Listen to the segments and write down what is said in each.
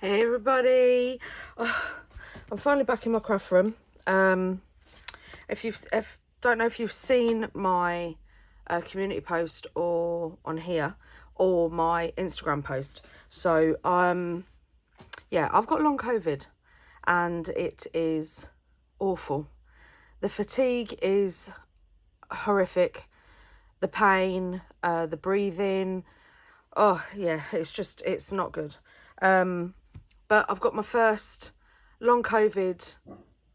Hey everybody, I'm finally back in my craft room. Don't know if you've seen my community post or on here or my Instagram post. So yeah, I've got long COVID and it is awful. The fatigue is horrific. The pain, the breathing. Oh yeah, it's not good. But I've got my first long COVID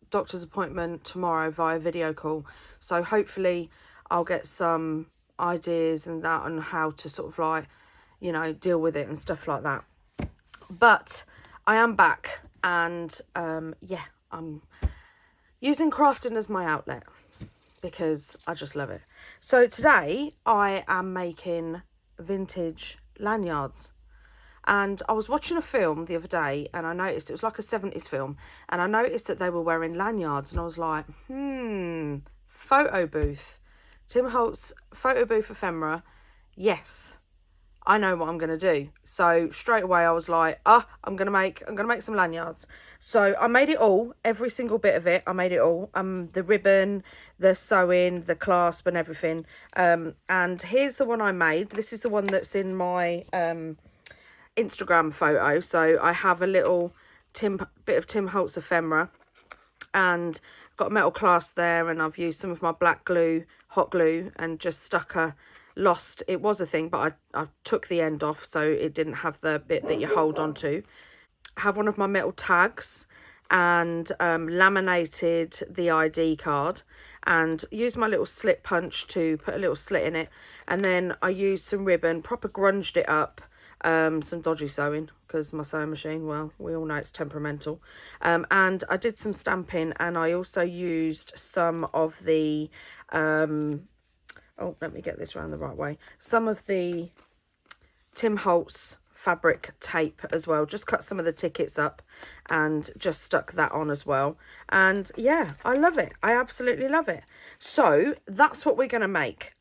doctor's appointment tomorrow via video call. So hopefully I'll get some ideas and that on how to sort of like, you know, deal with it and stuff like that. But I am back and yeah, I'm using crafting as my outlet because I just love it. So today I am making vintage lanyards. And I was watching a film the other day and I noticed it was like a 70s film. And I noticed that they were wearing lanyards and I was like, photo booth. Tim HOLTZ photo booth ephemera. Yes, I know what I'm going to do. So straight away I was like, I'm going to make some lanyards. So I made it all, every single bit of it. I made it all. The ribbon, the sewing, the clasp and everything. And here's the one I made. This is the one that's in my Instagram photo. So I have a little bit of Tim HOLTZ ephemera and got a metal clasp there, and I've used some of my black glue, hot glue, and just stuck it was a thing, but I took the end off so it didn't have the bit that you hold on to. I have one of my metal tags and laminated the ID card and used my little slit punch to put a little slit in it, and then I used some ribbon, proper grunged it up. Some dodgy sewing because my sewing machine, well, we all know it's temperamental. And I did some stamping, and I also used some of the let me get this around the right way, some of the Tim HOLTZ fabric tape as well. Just cut some of the tickets up and just stuck that on as well. And yeah, I love it. I absolutely love it. So that's what we're going to make.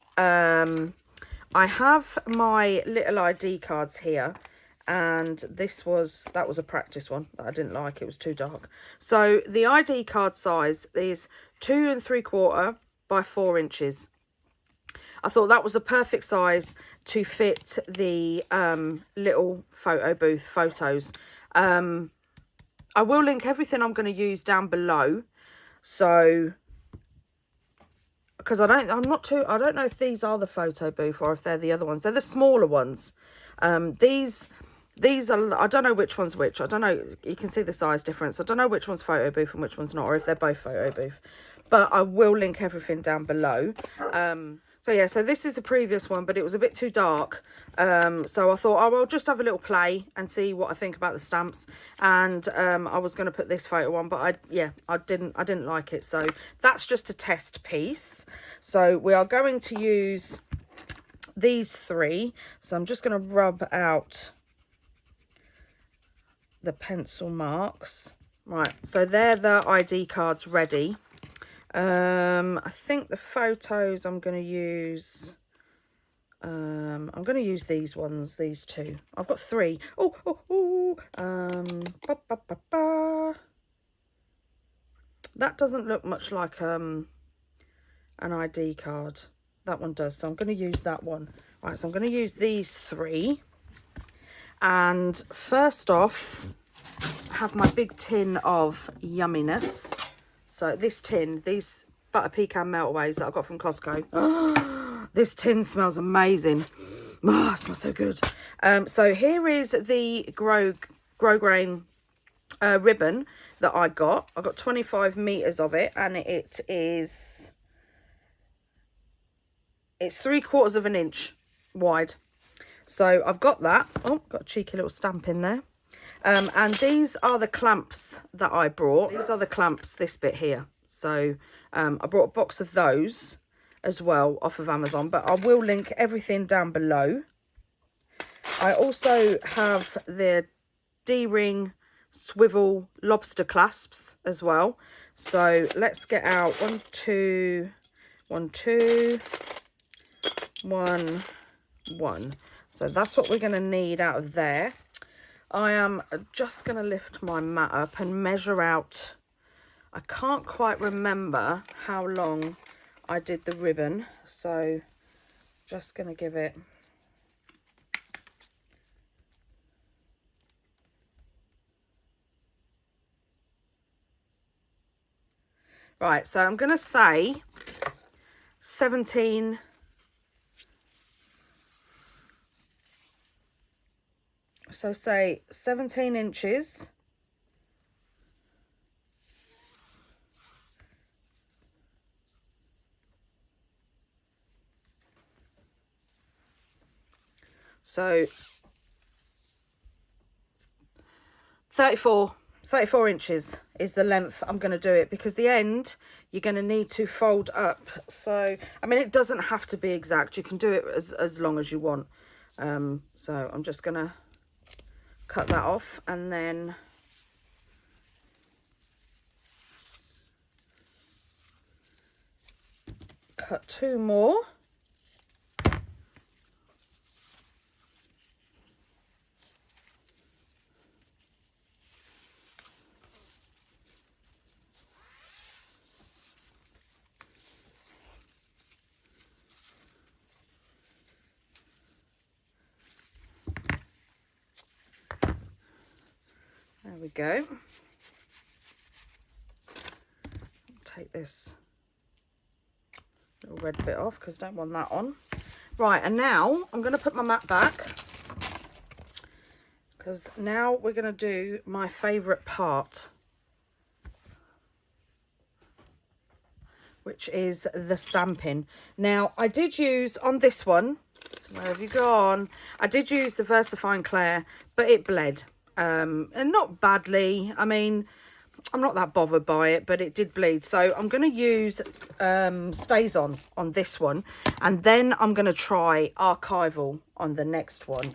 I have my little ID cards here, and that was a practice one that I didn't like. It was too dark. So the ID card size is 2 3/4 by 4 inches. I thought that was a perfect size to fit the little photo booth photos. I will link everything I'm going to use down below. So because I don't know if these are the photo booth or if they're the other ones. They're the smaller ones. These are, I don't know which one's which. I don't know, you can see the size difference. I don't know which one's photo booth and which one's not, or if they're both photo booth. But I will link everything down below. So yeah, so this is the previous one, but it was a bit too dark. So I thought, I'll just have a little play and see what I think about the stamps. And I was going to put this photo on, but I didn't like it. So that's just a test piece. So we are going to use these 3. So I'm just going to rub out the pencil marks. Right, so they're the ID cards ready. I think the photos I'm going to use, these ones, these 2. I've got 3. That doesn't look much like an ID card. That one does, so I'm going to use that one. Right, so I'm going to use these 3. And first off, I have my big tin of yumminess. So this tin, these butter pecan meltaways that I got from Costco. This tin smells amazing. Oh, it smells so good. So here is the grow grain ribbon that I got. I got 25 meters of it, and it's 3/4 of an inch wide. So I've got that. Oh, got a cheeky little stamp in there. And these are the clamps that I brought. These are the clamps, this bit here. So I brought a box of those as well off of Amazon, but I will link everything down below. I also have the D-ring swivel lobster clasps as well. So let's get out 1, 2, 1, 2, 1, 1. So that's what we're going to need out of there. I am just going to lift my mat up and measure out. I can't quite remember how long I did the ribbon, so just going to give it right. So I'm going to say 17. So say 17 inches. So 34 inches is the length I'm going to do it, because the end you're going to need to fold up. So, I mean, it doesn't have to be exact. You can do it as long as you want. So I'm just going to cut that off, and then cut 2 more. There we go. Take this little red bit off because I don't want that on. Right, and now I'm going to put my mat back, because now we're going to do my favourite part, which is the stamping. Now, I did use on this one, where have you gone? I did use the VersaFine Clair, but it bled. And not badly. I mean, I'm not that bothered by it, but it did bleed. So I'm going to use Stays On this one, and then I'm going to try Archival on the next one.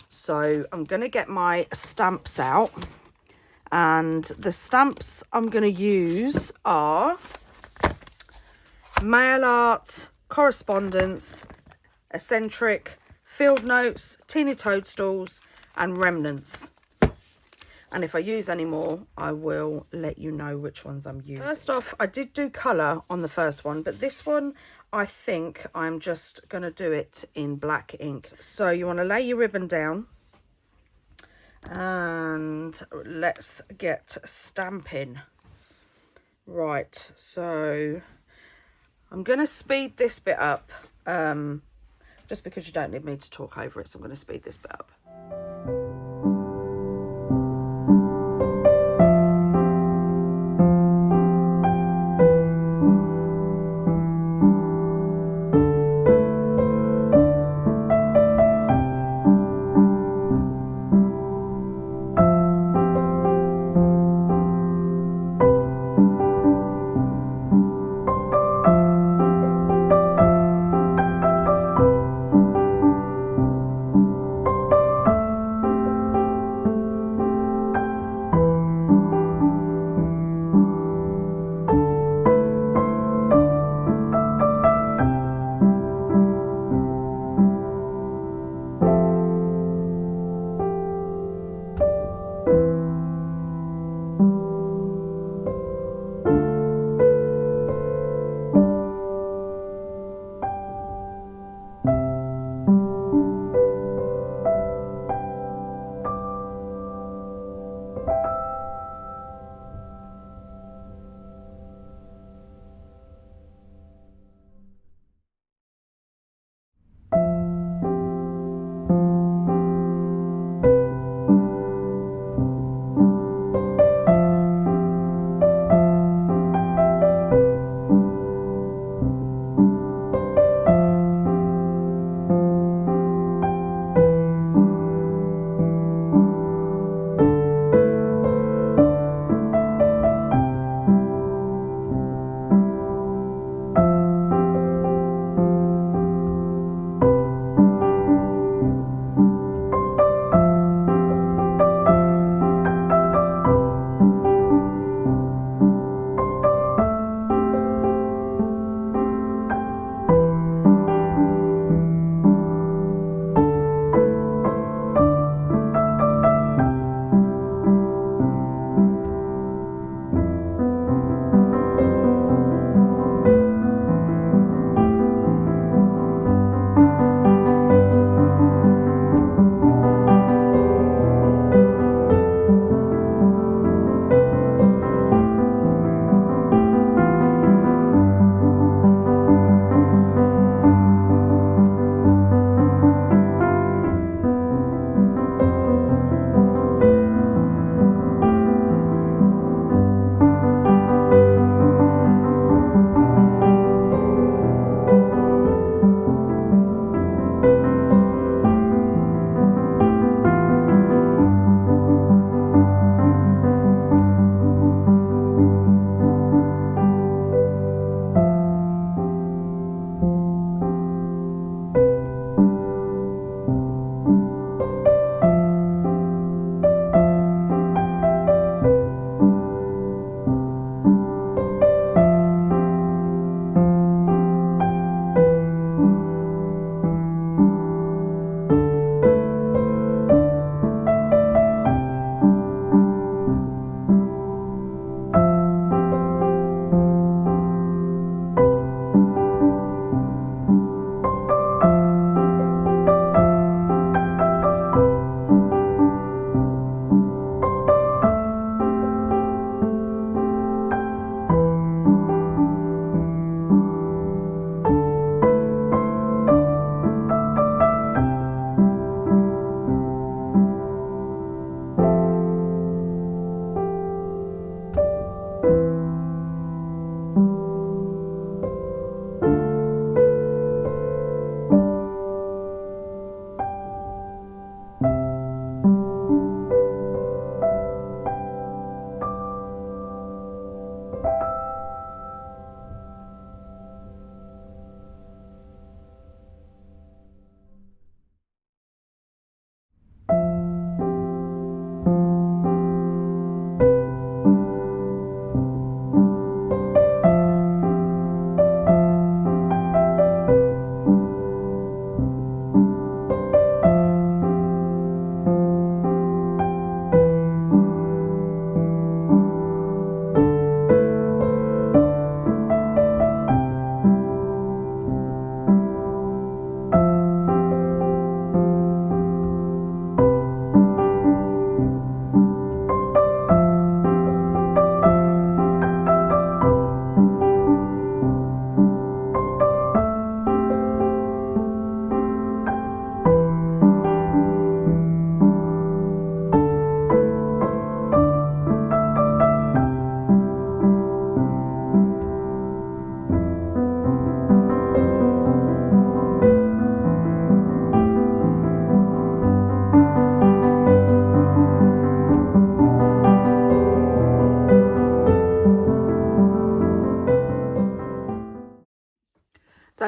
So I'm going to get my stamps out, and the stamps I'm going to use are Mail Art, Correspondence, Eccentric, Field Notes, Teeny Toadstools, and Remnants. And if I use any more, I will let you know which ones I'm using. First off, I did do colour on the first one, but this one, I think I'm just going to do it in black ink. So you want to lay your ribbon down, and let's get stamping. Right, so I'm going to speed this bit up, just because you don't need me to talk over it, so I'm going to speed this bit up.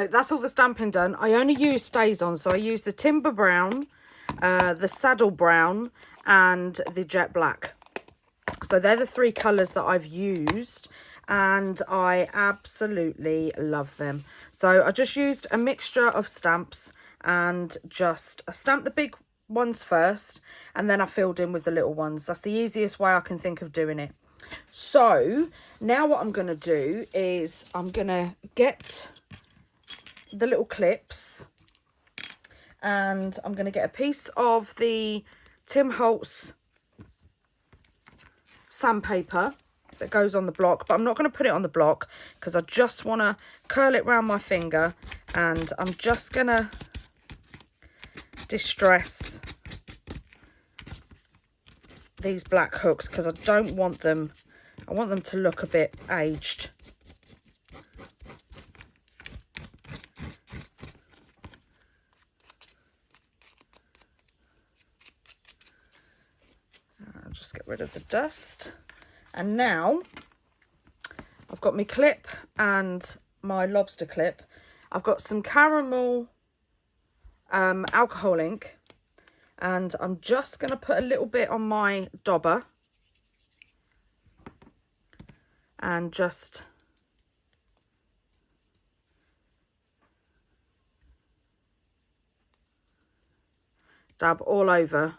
So that's all the stamping done. I only use stays on, so I use the timber brown, the saddle brown, and the jet black. So they're the 3 colours that I've used, and I absolutely love them. So I just used a mixture of stamps, and I stamped the big ones first, and then I filled in with the little ones. That's the easiest way I can think of doing it. So now what I'm going to do is I'm going to get the little clips, and I'm going to get a piece of the Tim Holtz sandpaper that goes on the block, but I'm not going to put it on the block because I just want to curl it around my finger, and I'm just going to distress these black hooks because I don't want them, I want them to look a bit aged. I'll just get rid of the dust. And now I've got my clip and my lobster clip. I've got some caramel alcohol ink, and I'm just going to put a little bit on my dauber and just dab all over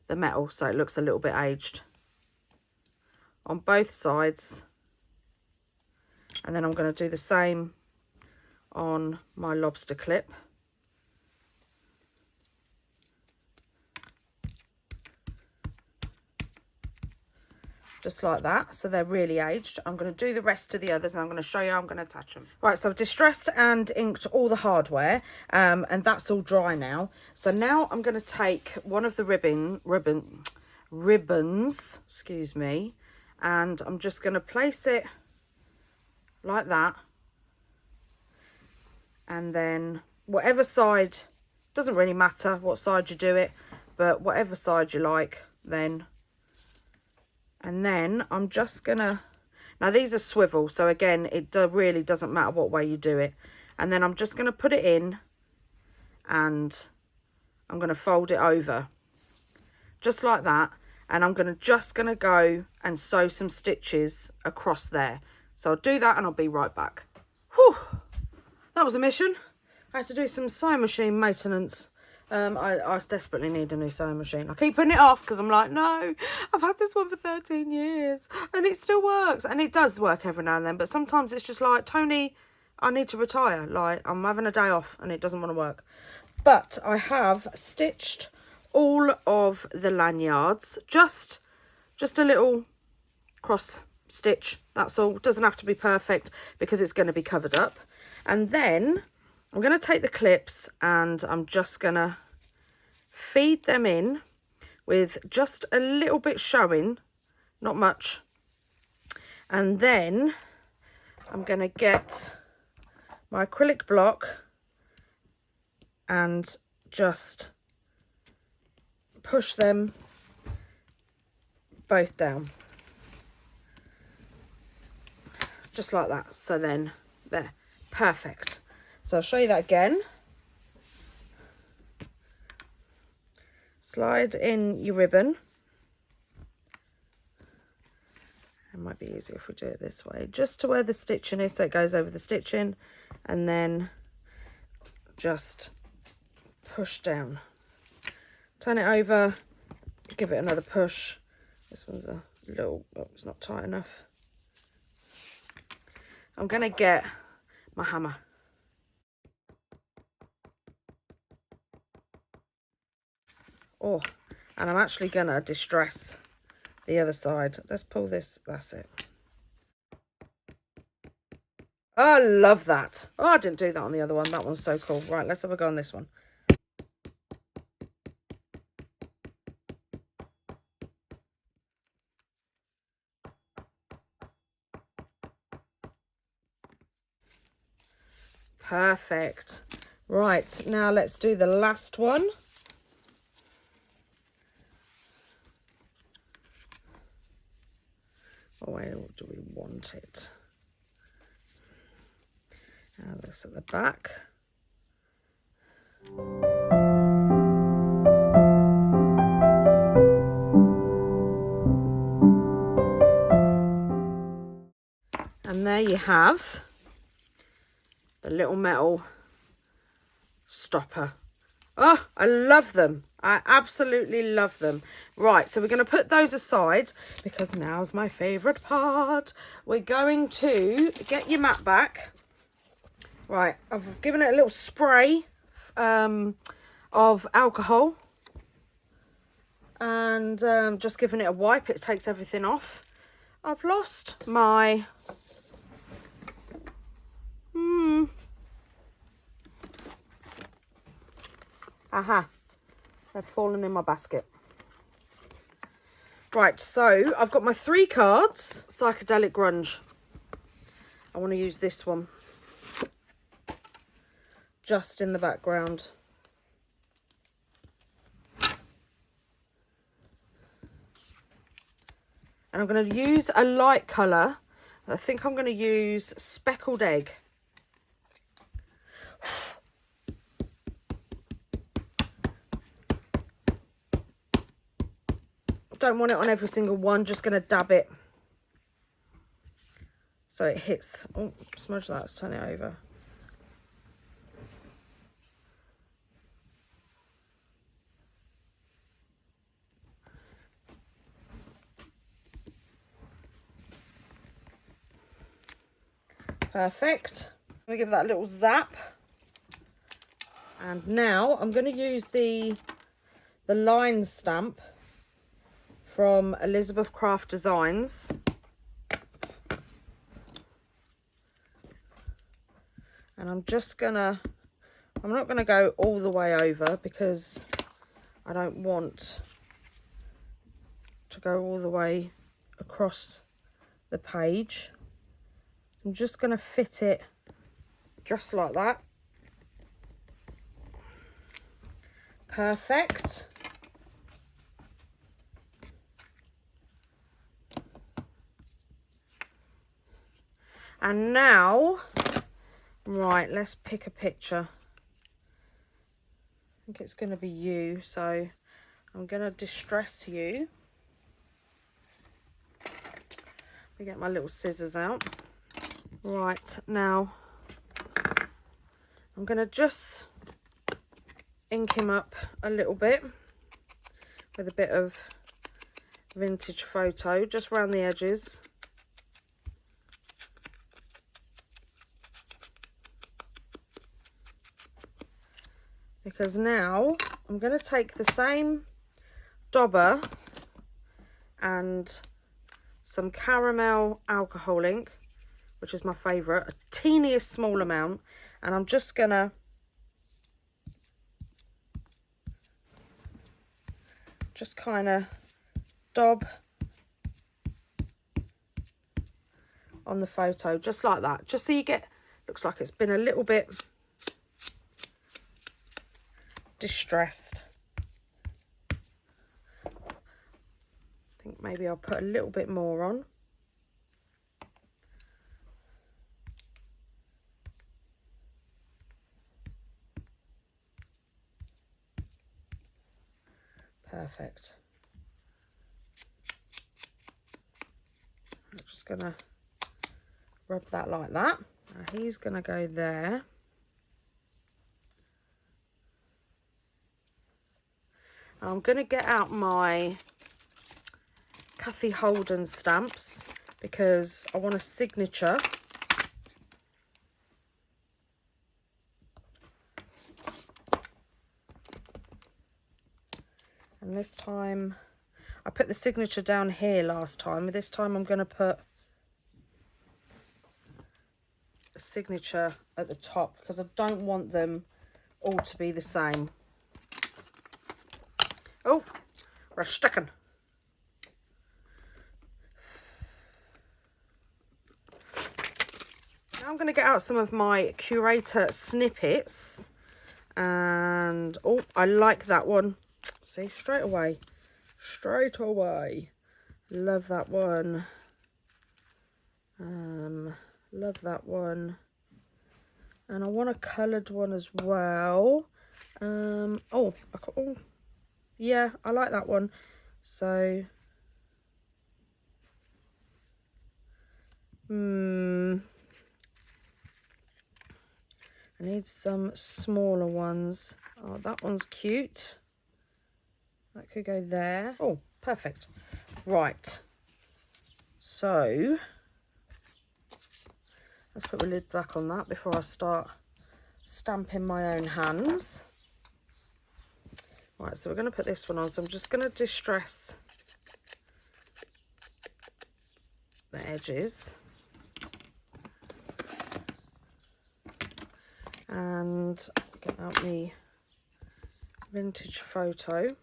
the metal so it looks a little bit aged on both sides. And then I'm going to do the same on my lobster clip. Just like that, so they're really aged. I'm going to do the rest of the others, and I'm going to show you how I'm going to attach them. Right, so I've distressed and inked all the hardware, and that's all dry now. So now I'm going to take one of the ribbons, excuse me, and I'm just going to place it like that, and then whatever side, doesn't really matter what side you do it, but whatever side you like, then. And then I'm just gonna, now these are swivel, so again it really doesn't matter what way you do it. And then I'm just gonna put it in, and I'm gonna fold it over just like that, and I'm just gonna go and sew some stitches across there. So I'll do that and I'll be right back. Whew, that was a mission. I had to do some sewing machine maintenance. I desperately need a new sewing machine. I keep putting it off because I'm like, no, I've had this one for 13 years and it still works. And it does work every now and then, but sometimes it's just like, Toni, I need to retire. Like, I'm having a day off and it doesn't want to work. But I have stitched all of the lanyards, just a little cross stitch, that's all. It doesn't have to be perfect because it's going to be covered up. And then I'm going to take the clips and I'm just going to feed them in with just a little bit showing, not much. And then I'm going to get my acrylic block and just push them both down. Just like that. So then, there, perfect. So I'll show you that again. Slide in your ribbon. It might be easier if we do it this way, just to where the stitching is, so it goes over the stitching, and then just push down. Turn it over, give it another push. This one's a little, oh, it's not tight enough. I'm gonna get my hammer. Oh, and I'm actually gonna distress the other side. Let's pull this, that's it. Oh, I love that. Oh, I didn't do that on the other one. That one's so cool. Right, let's have a go on this one. Perfect. Right, now let's do the last one. Oh, where do we want it? this at the back. And there you have the little metal stopper. Oh, I love them. I absolutely love them. Right, so we're going to put those aside because now's my favourite part. We're going to get your mat back. Right, I've given it a little spray of alcohol and just giving it a wipe. It takes everything off. I've lost my... Aha, they've fallen in my basket. Right, so I've got my 3 cards, Psychedelic Grunge. I want to use this one. Just in the background. And I'm going to use a light colour. I think I'm going to use Speckled Egg. Don't want it on every single one, just going to dab it so it hits. Oh, smudge that, let's turn it over. Perfect. I'm going to give that a little zap. And now I'm going to use the line stamp from Elizabeth Craft Designs. And I'm not gonna go all the way over because I don't want to go all the way across the page. I'm just gonna fit it just like that. Perfect. And now, right, let's pick a picture. I think it's going to be you, so I'm going to distress you. Let me get my little scissors out. Right, now I'm going to just ink him up a little bit with a bit of vintage photo just around the edges. Because now I'm going to take the same dauber and some caramel alcohol ink, which is my favourite, a teeniest small amount, and I'm just going to kind of daub on the photo, just like that, just so you get, looks like it's been a little bit distressed. I think maybe I'll put a little bit more on. Perfect. I'm just gonna rub that like that. Now he's gonna go there. I'm going to get out my Kathy Holden stamps because I want a signature. And this time, I put the signature down here last time. This time I'm going to put a signature at the top because I don't want them all to be the same. Oh, we're sticking. Now I'm going to get out some of my Curator snippets. And, oh, I like that one. See, straight away. Straight away. Love that one. Love that one. And I want a coloured one as well. Oh, yeah, I like that one. So, I need some smaller ones. Oh, that one's cute. That could go there. Oh, perfect. Right. So, let's put the lid back on that before I start stamping my own hands. Right, so we're going to put this one on. So I'm just going to distress the edges. And get out my vintage photo.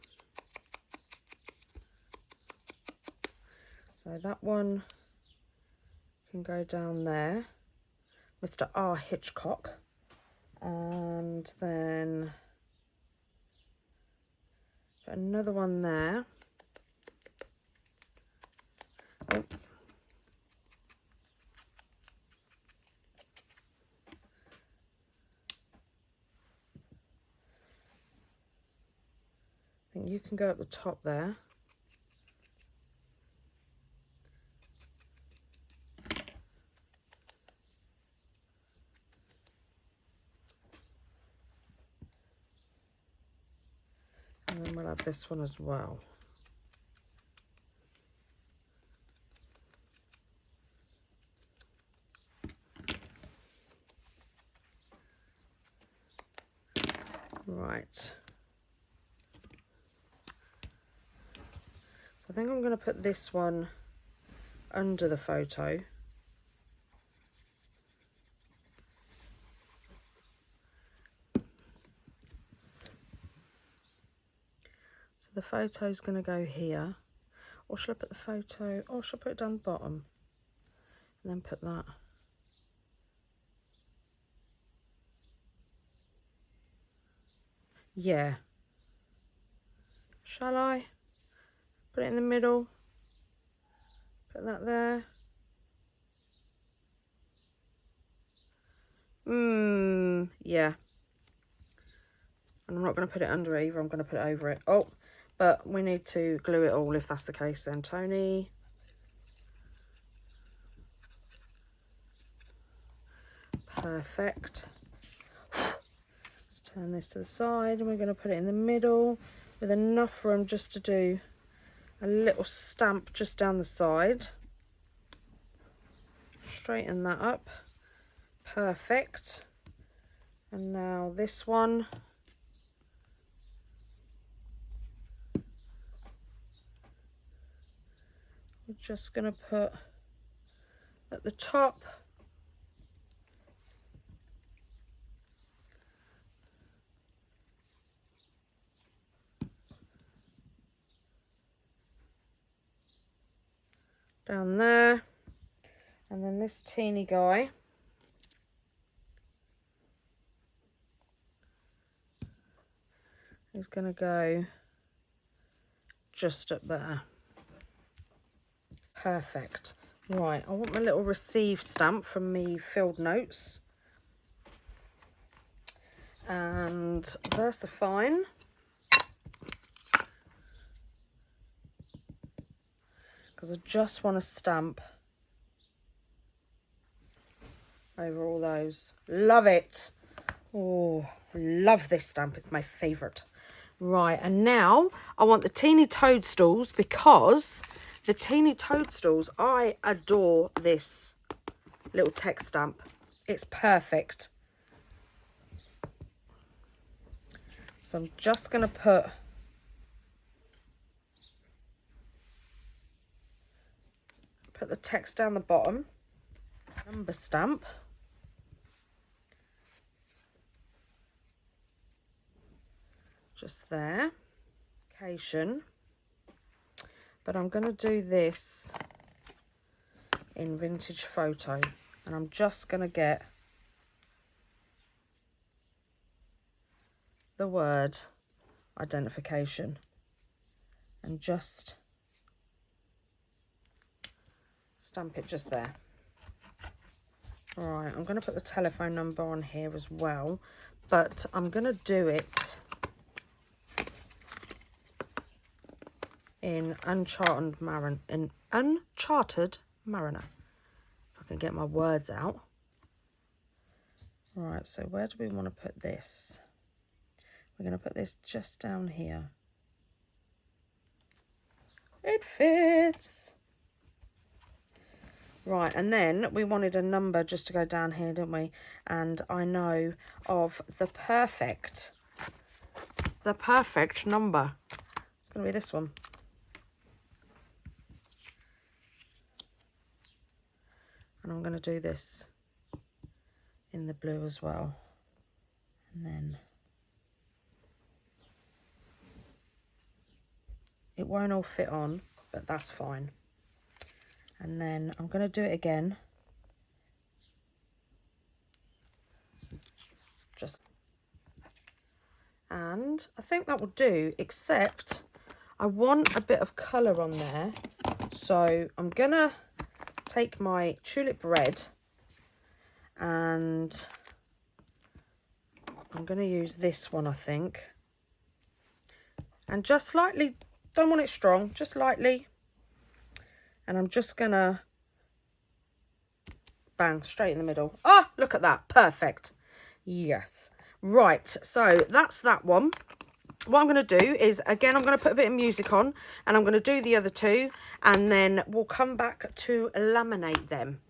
So that one can go down there. Mr. R. Hitchcock. And then put another one there. Oh. I think you can go at the top there. And then we'll have this one as well. Right. So I think I'm going to put this one under the photo. So the photo's going to go here. Or should I put the photo, or should I put it down the bottom? And then put that. Yeah. Shall I? Put it in the middle. Put that there. Yeah. And I'm not going to put it under either. I'm going to put it over it. Oh, but we need to glue it all if that's the case then, Toni. Perfect. Let's turn this to the side and we're going to put it in the middle with enough room just to do a little stamp just down the side. Straighten that up. Perfect. And now this one. We're just going to put at the top. Down there. And then this teeny guy. Is going to go just up there. Perfect. Right, I want my little receive stamp from me filled notes. And VersaFine. Because I just want to stamp over all those. Love it. Oh, love this stamp. It's my favourite. Right, and now I want the teeny toadstools because the teeny toadstools, I adore this little text stamp. It's perfect. So I'm just going to put the text down the bottom. Number stamp. Just there. Occasion. But I'm going to do this in vintage photo. And I'm just going to get the word identification. And just stamp it just there. Right, I'm going to put the telephone number on here as well, but I'm going to do it in Uncharted Mariner. If I can get my words out. Right, so where do we want to put this? We're going to put this just down here. It fits. Right, and then we wanted a number just to go down here, didn't we? And I know of the perfect number. It's going to be this one. And I'm going to do this in the blue as well. And then it won't all fit on, but that's fine. And then I'm going to do it again. And I think that will do, except I want a bit of colour on there. So I'm going to take my tulip red and I'm going to use this one, I think. And just lightly, don't want it strong, just lightly. And I'm just going to bang straight in the middle. Ah, look at that. Perfect. Yes. Right. So that's that one. What I'm going to do is, again, I'm going to put a bit of music on and I'm going to do the other two and then we'll come back to laminate them.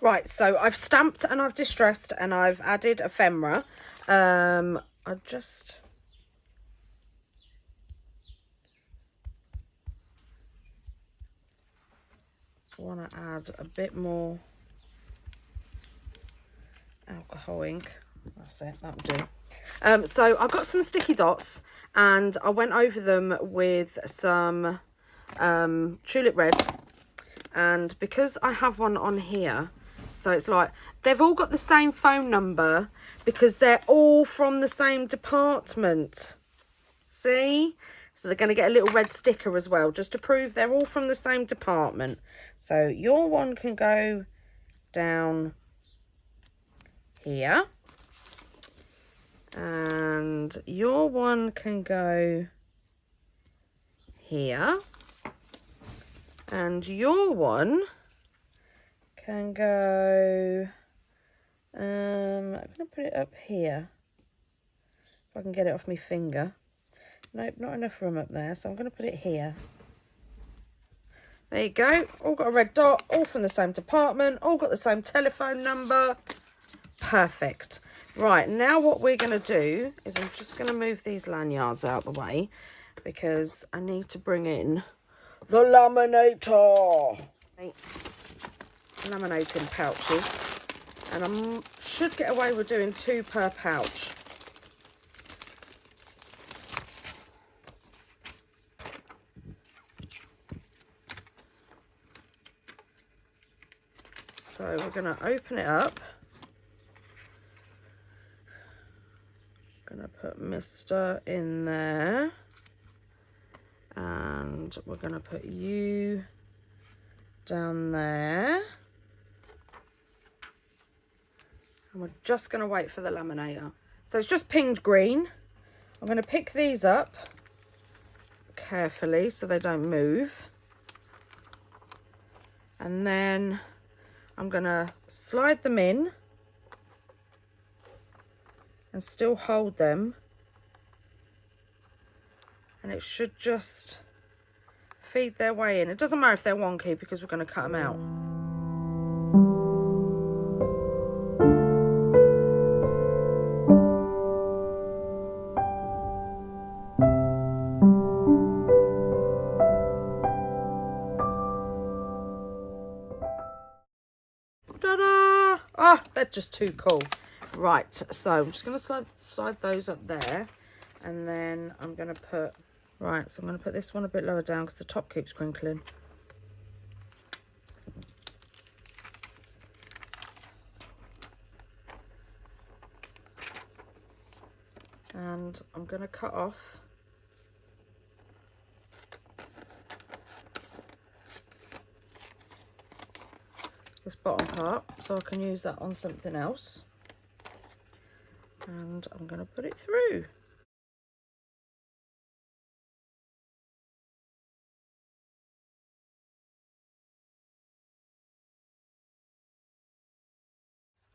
Right, so I've stamped and I've distressed and I've added ephemera. I just... want to add a bit more alcohol ink. That's it, that'll do. So I got some sticky dots and I went over them with some tulip red, and because I have one on here, so it's like they've all got the same phone number because they're all from the same department. See? So they're going to get a little red sticker as well, just to prove they're all from the same department. So your one can go down here. And your one can go here. And your one can go... I'm going to put it up here. If I can get it off my finger. Nope, not enough room up there, so I'm going to put it here. There you go. All got a red dot, all from the same department, all got the same telephone number. Perfect. Right, now what we're going to do is I'm just going to move these lanyards out of the way because I need to bring in the laminator. Laminating pouches. And I should get away with doing 2 per pouch. So we're going to open it up. Going to put Mr. in there. And we're going to put you down there. And we're just going to wait for the laminator. So it's just pinged green. I'm going to pick these up carefully so they don't move. And then I'm going to slide them in and still hold them. And it should just feed their way in. It doesn't matter if they're wonky because we're going to cut them out. Ta-da! Oh, they're just too cool. Right, so I'm just going to slide those up there. And then I'm going to put... Right, so I'm going to put this one a bit lower down because the top keeps crinkling. And I'm going to cut off this bottom part so I can use that on something else. And I'm going to put it through.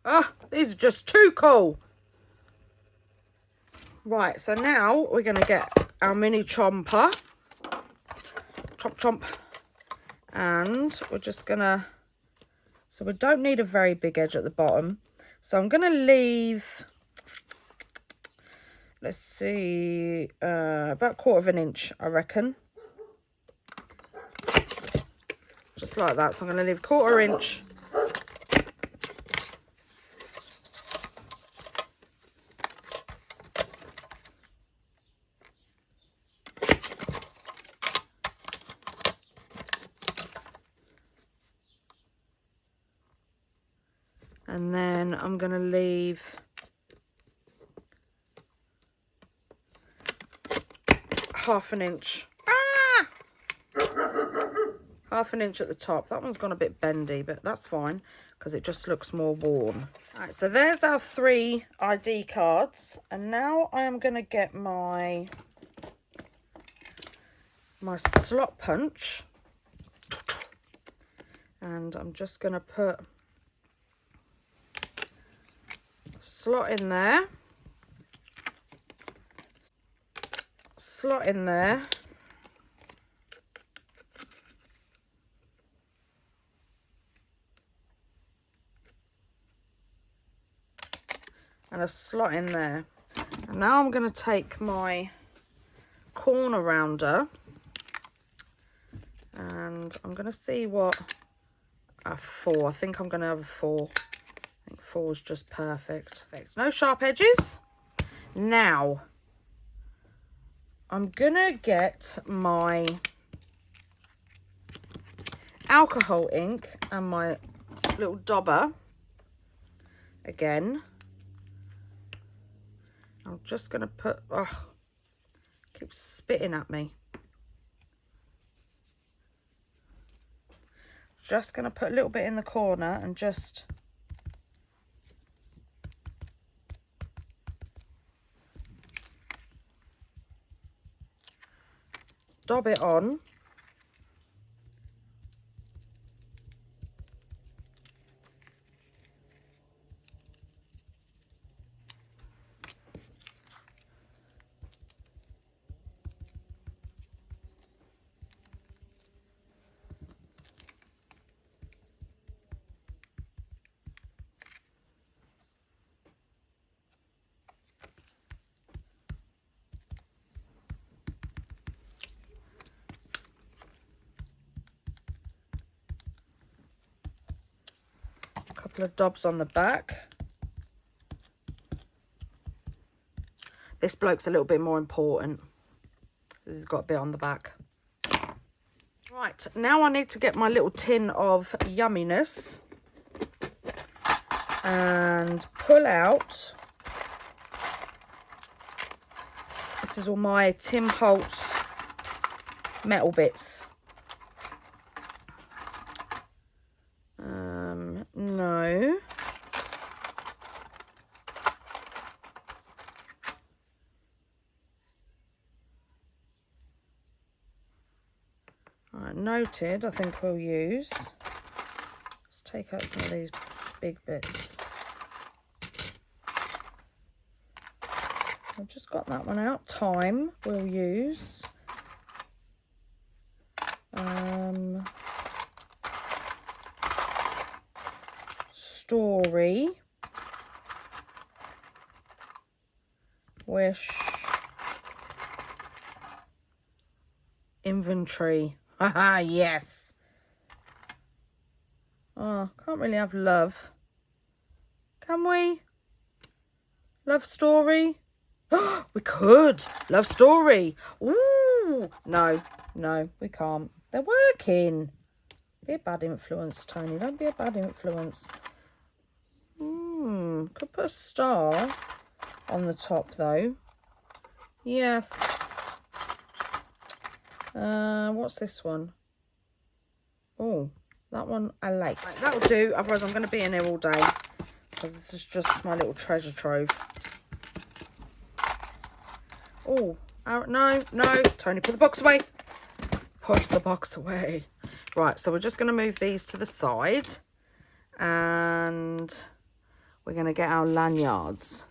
Oh, these are just too cool. Right, so now we're going to get our mini chomper. Chomp, chomp. And we're just going to... So we don't need a very big edge at the bottom. So I'm going to leave... Let's see... about 1/4 inch, I reckon. Just like that. So I'm going to leave 1/4 inch... And then I'm going to leave ½ inch. Ah! ½ inch at the top. That one's gone a bit bendy, but that's fine because it just looks more worn. All right, so there's our 3 ID cards. And now I am going to get my slot punch. And I'm just going to put slot in there, slot in there, and a slot in there. And now I'm going to take my corner rounder and I'm going to see what a 4. I think I'm going to have a 4. I think 4 is just perfect. No sharp edges. Now I'm going to get my alcohol ink and my little dauber again. I'm just going to put, oh, keeps spitting at me. Just going to put a little bit in the corner and just dab it on. Couple of dobs on the back. This bloke's a little bit more important. This has got a bit on the back. Right, now I need to get my little tin of yumminess and pull out. This is all my Tim Holtz metal bits. No. Alright, noted. I think we'll use. Let's take out some of these big bits. I've just got that one out. Time we'll use. Story, wish, inventory. Haha, yes. Oh, can't really have love. Can we? Love story? We could. Love story. Ooh. No, we can't. They're working. Be a bad influence, Tony. Don't be a bad influence. Could put a star on the top though. Yes. What's this one? Oh, that one I like. Right, that'll do. Otherwise I'm going to be in here all day because this is just my little treasure trove. Oh, no. Tony, put the box away. Push the box away. Right, so we're just going to move these to the side and we're going to get our lanyards.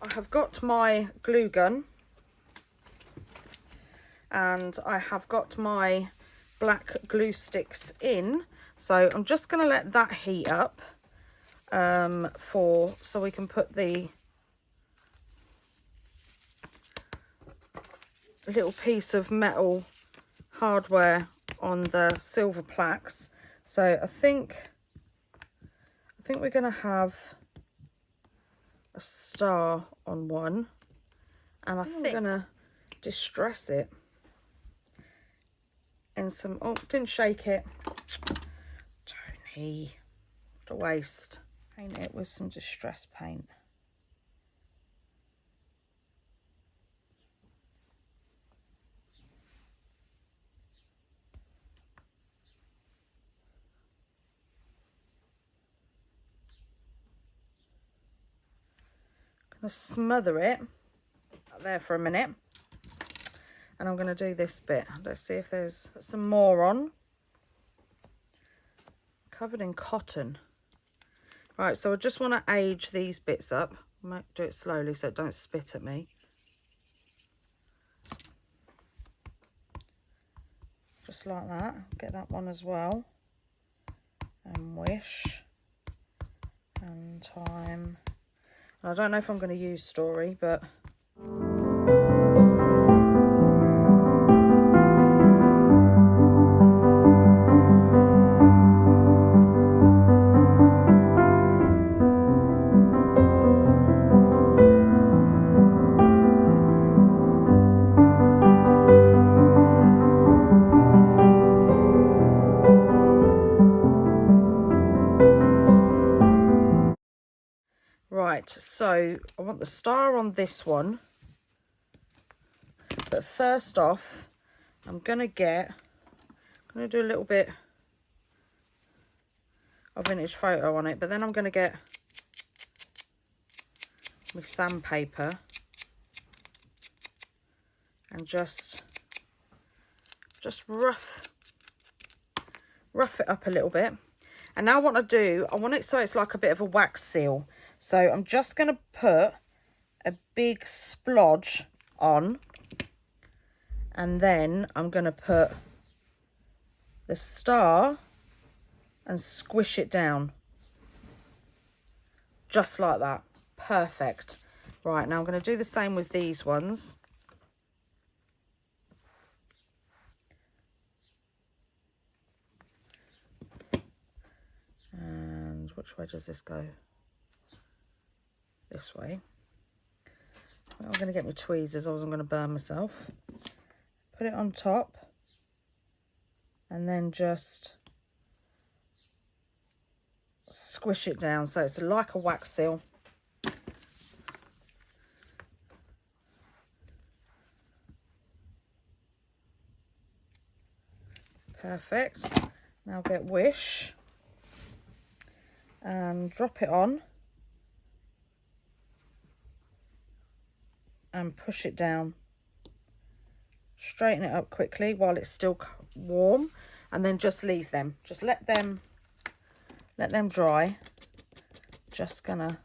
I have got my glue gun and I have got my black glue sticks in. So I'm just going to let that heat up so we can put the little piece of metal hardware on the silver plaques. So I think we're going to have a star on one, and I think we're going to distress it in some, oh, didn't shake it. Tony, what a waste. Paint it with some distress paint. Gonna smother it up there for a minute, and I'm going to do this bit. Let's see if there's some more on. Covered in cotton. Right, so I just want to age these bits up. I might do it slowly so it don't spit at me. Just like that. Get that one as well. And wish. And time. I don't know if I'm going to use Story, but... Right, so I want the star on this one, but first off, I'm going to do a little bit of vintage photo on it, but then I'm going to get my sandpaper and just rough it up a little bit. And now what I do, I want it so it's like a bit of a wax seal. So I'm just going to put a big splodge on, and then I'm going to put the star and squish it down. Just like that. Perfect. Right, now I'm going to do the same with these ones. And which way does this go? This way. I'm going to get my tweezers, or I'm going to burn myself. Put it on top, and then just squish it down so it's like a wax seal. Perfect. Now get Wish and drop it on and push it down. Straighten it up quickly while it's still warm, and then just leave them. Just let them dry. Just gonna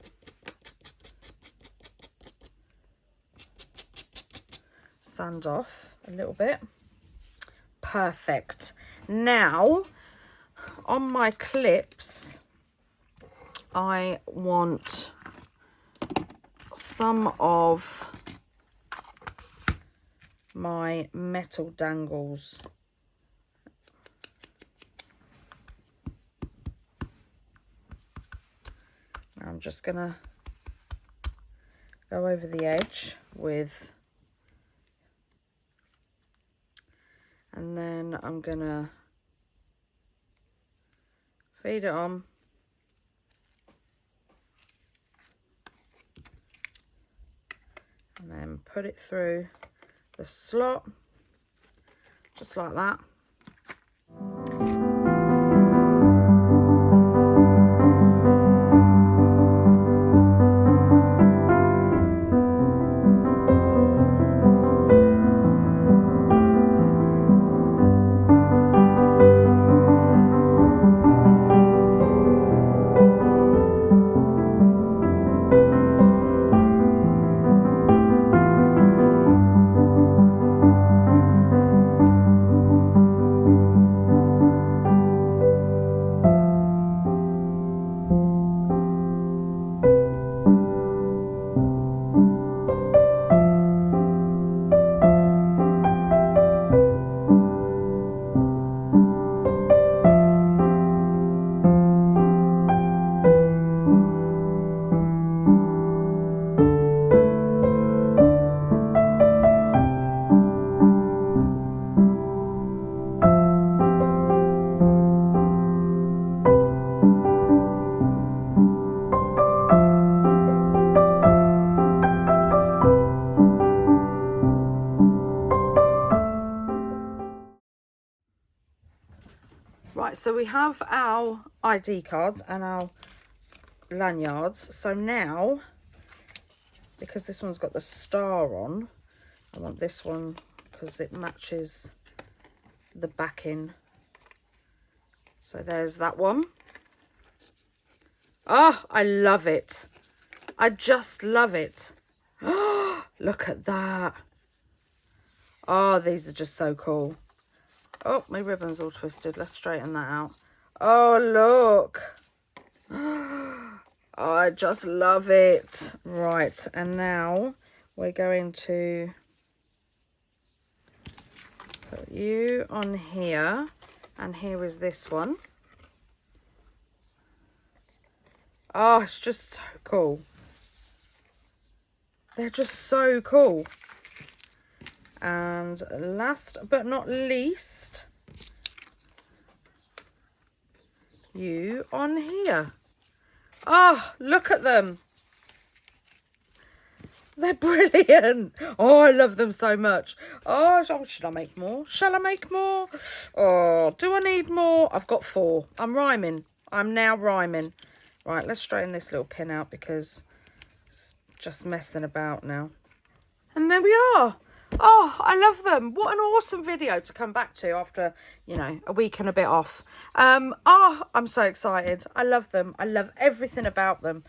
sand off a little bit. Perfect. Now on my clips, I want some of my metal dangles. I'm just gonna go over the edge with, and then I'm gonna feed it on. And then put it through the slot, just like that. Right, so we have our ID cards and our lanyards. So now, because this one's got the star on, I want this one because it matches the backing. So there's that one. Oh, I love it. I just love it. Oh, look at that. Oh, these are just so cool. Oh, my ribbon's all twisted. Let's straighten that out. Oh, look. Oh, I just love it. Right, and now we're going to put you on here, and here is this one. Oh, it's just so cool. They're just so cool. And last but not least, you on here. Oh, look at them. They're brilliant. Oh, I love them so much. Oh, should I make more? Shall I make more? Oh, do I need more? I've got 4. I'm rhyming. I'm now rhyming. Right, let's straighten this little pin out because it's just messing about now. And there we are. Oh, I love them. What an awesome video to come back to after, you know, a week and a bit off. Oh, I'm so excited. I love them. I love everything about them.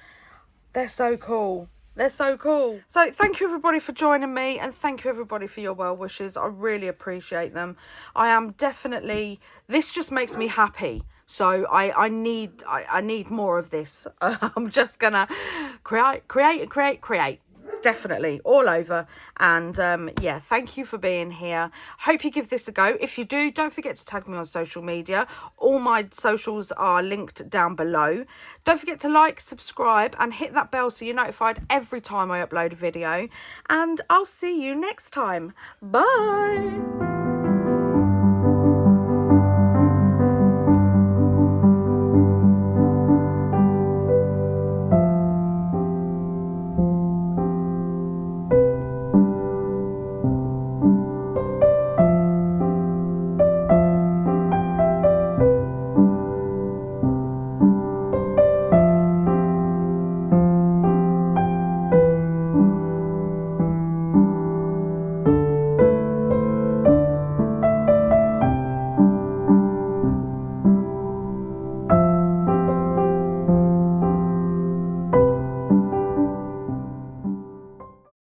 They're so cool. They're so cool. So thank you everybody for joining me, and thank you everybody for your well wishes. I really appreciate them. I am definitely, this just makes me happy. So I need more of this. I'm just gonna create. Definitely all over. And yeah, thank you for being here. Hope you give this a go. If you do, don't forget to tag me on social media. All my socials are linked down below. Don't forget to like, subscribe, and hit that bell so you're notified every time I upload a video. And I'll see you next time. Bye.